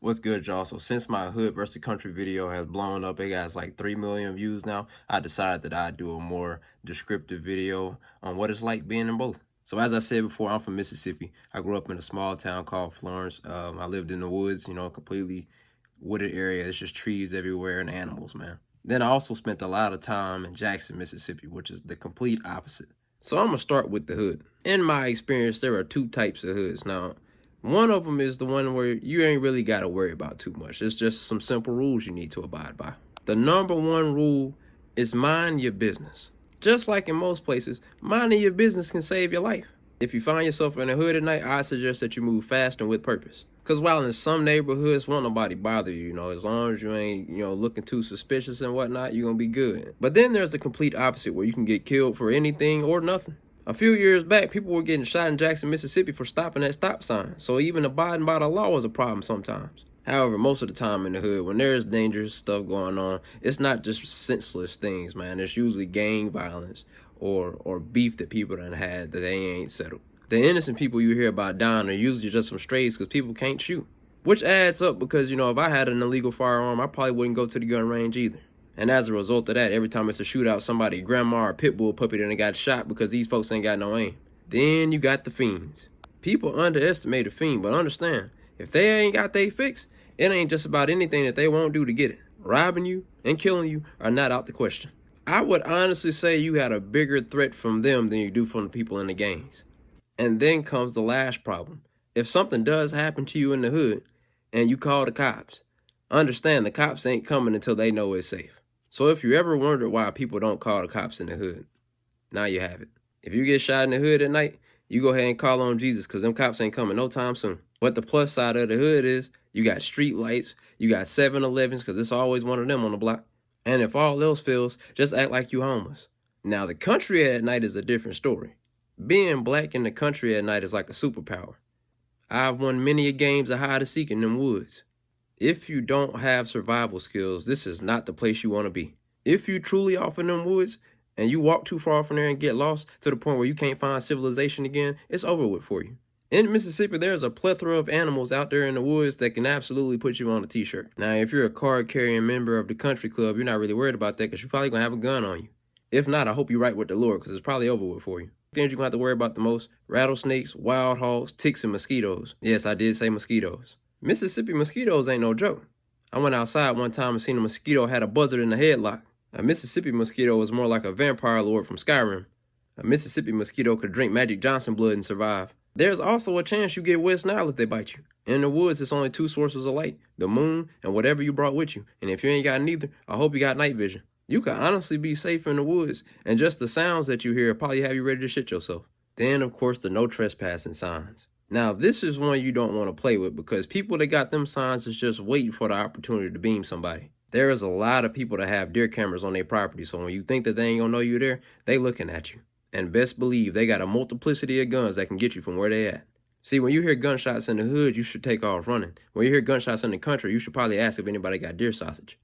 What's good, y'all? So since my hood versus country video has blown up, it got like 3 million views now, I decided that I'd do a more descriptive video on what it's like being in both. So as I said before, I'm from Mississippi. I grew up in a small town called Florence. I lived in the woods, completely wooded area. It's just trees everywhere and animals, man. Then I also spent a lot of time in Jackson, Mississippi, which is the complete opposite. So I'm gonna start with the hood. In my experience, there are two types of hoods. Now, one of them is the one where you ain't really got to worry about too much. It's just some simple rules you need to abide by. The number one rule is mind your business. Just like in most places, minding your business can save your life. If you find yourself in a hood at night, I suggest that you move fast and with purpose. Because while in some neighborhoods, won't nobody bother you, as long as you ain't, looking too suspicious and whatnot, you're going to be good. But then there's the complete opposite where you can get killed for anything or nothing. A few years back, people were getting shot in Jackson, Mississippi for stopping at stop signs. So even abiding by the law is a problem sometimes. However, most of the time in the hood, when there's dangerous stuff going on, it's not just senseless things, man. It's usually gang violence or beef that people done had that they ain't settled. The innocent people you hear about dying are usually just some strays because people can't shoot. Which adds up because, if I had an illegal firearm, I probably wouldn't go to the gun range either. And as a result of that, every time it's a shootout, somebody, grandma or pit bull puppy, then got shot because these folks ain't got no aim. Then you got the fiends. People underestimate a fiend, but understand, if they ain't got they fix, it ain't just about anything that they won't do to get it. Robbing you and killing you are not out the question. I would honestly say you had a bigger threat from them than you do from the people in the gangs. And then comes the last problem. If something does happen to you in the hood and you call the cops, understand the cops ain't coming until they know it's safe. So if you ever wondered why people don't call the cops in the hood, now you have it. If you get shot in the hood at night, you go ahead and call on Jesus because them cops ain't coming no time soon. But the plus side of the hood is you got street lights, you got 7-Elevens because it's always one of them on the block. And if all else fails, just act like you homeless. Now the country at night is a different story. Being black in the country at night is like a superpower. I've won many a games of hide and seek in them woods. If you don't have survival skills, this is not the place you want to be. If you truly off in them woods and you walk too far from there and get lost to the point where you can't find civilization again, it's over with for you. In Mississippi, there's a plethora of animals out there in the woods that can absolutely put you on a t-shirt. Now, if you're a card-carrying member of the country club, you're not really worried about that because you're probably going to have a gun on you. If not, I hope you're right with the Lord because it's probably over with for you. Things you're going to have to worry about the most: rattlesnakes, wild hogs, ticks, and mosquitoes. Yes, I did say mosquitoes. Mississippi mosquitoes ain't no joke. I went outside one time and seen a mosquito had a buzzard in the headlock. A Mississippi mosquito was more like a vampire lord from Skyrim. A Mississippi mosquito could drink Magic Johnson blood and survive. There's also a chance you get West Nile if they bite you. In the woods, it's only two sources of light: the moon and whatever you brought with you. And if you ain't got neither, I hope you got night vision. You could honestly be safe in the woods, and just the sounds that you hear probably have you ready to shit yourself. Then, of course, the no trespassing signs. Now, this is one you don't want to play with because people that got them signs is just waiting for the opportunity to beam somebody. There is a lot of people that have deer cameras on their property, so when you think that they ain't gonna know you there, they looking at you. And best believe they got a multiplicity of guns that can get you from where they at. See, when you hear gunshots in the hood, you should take off running. When you hear gunshots in the country, you should probably ask if anybody got deer sausage.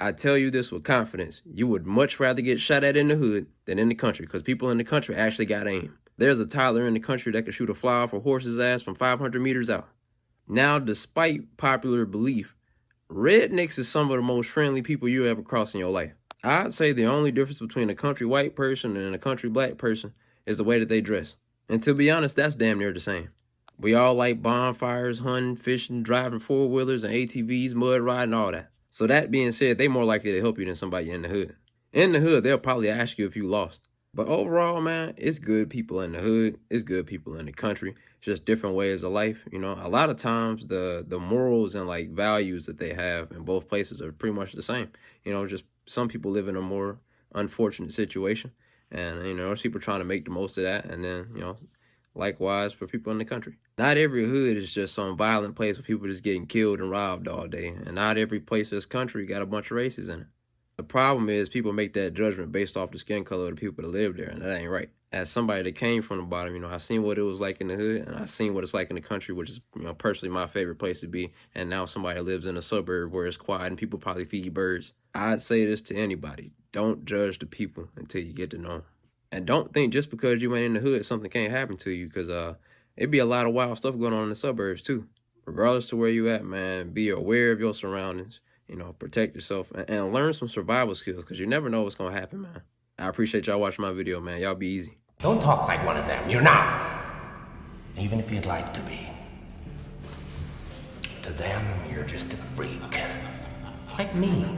I tell you this with confidence, you would much rather get shot at in the hood than in the country because people in the country actually got aim. There's a toddler in the country that can shoot a fly off a horse's ass from 500 meters out. Now, despite popular belief, rednecks is some of the most friendly people you ever cross in your life. I'd say the only difference between a country white person and a country black person is the way that they dress. And to be honest, that's damn near the same. We all like bonfires, hunting, fishing, driving four-wheelers and ATVs, mud riding, all that. So that being said, they more likely to help you than somebody in the hood. In the hood, they'll probably ask you if you lost. But overall, man, it's good people in the hood. It's good people in the country. It's just different ways of life. A lot of times the morals and like values that they have in both places are pretty much the same. Just some people live in a more unfortunate situation. And, there's people trying to make the most of that. And then, likewise for people in the country. Not every hood is just some violent place where people just getting killed and robbed all day. And not every place that's country got a bunch of races in it. The problem is people make that judgment based off the skin color of the people that live there, and that ain't right. As somebody that came from the bottom, I seen what it was like in the hood, and I seen what it's like in the country, which is, personally my favorite place to be. And now somebody lives in a suburb where it's quiet and people probably feed birds. I'd say this to anybody: don't judge the people until you get to know them. And don't think just because you ain't in the hood, something can't happen to you, because it'd be a lot of wild stuff going on in the suburbs too. regardless to where you at, man, be aware of your surroundings, you know, protect yourself and learn some survival skills because you never know what's going to happen, man. I appreciate y'all watching my video, man. Y'all be easy. Don't talk like one of them. You're not. Even if you'd like to be. To them, you're just a freak. Like me.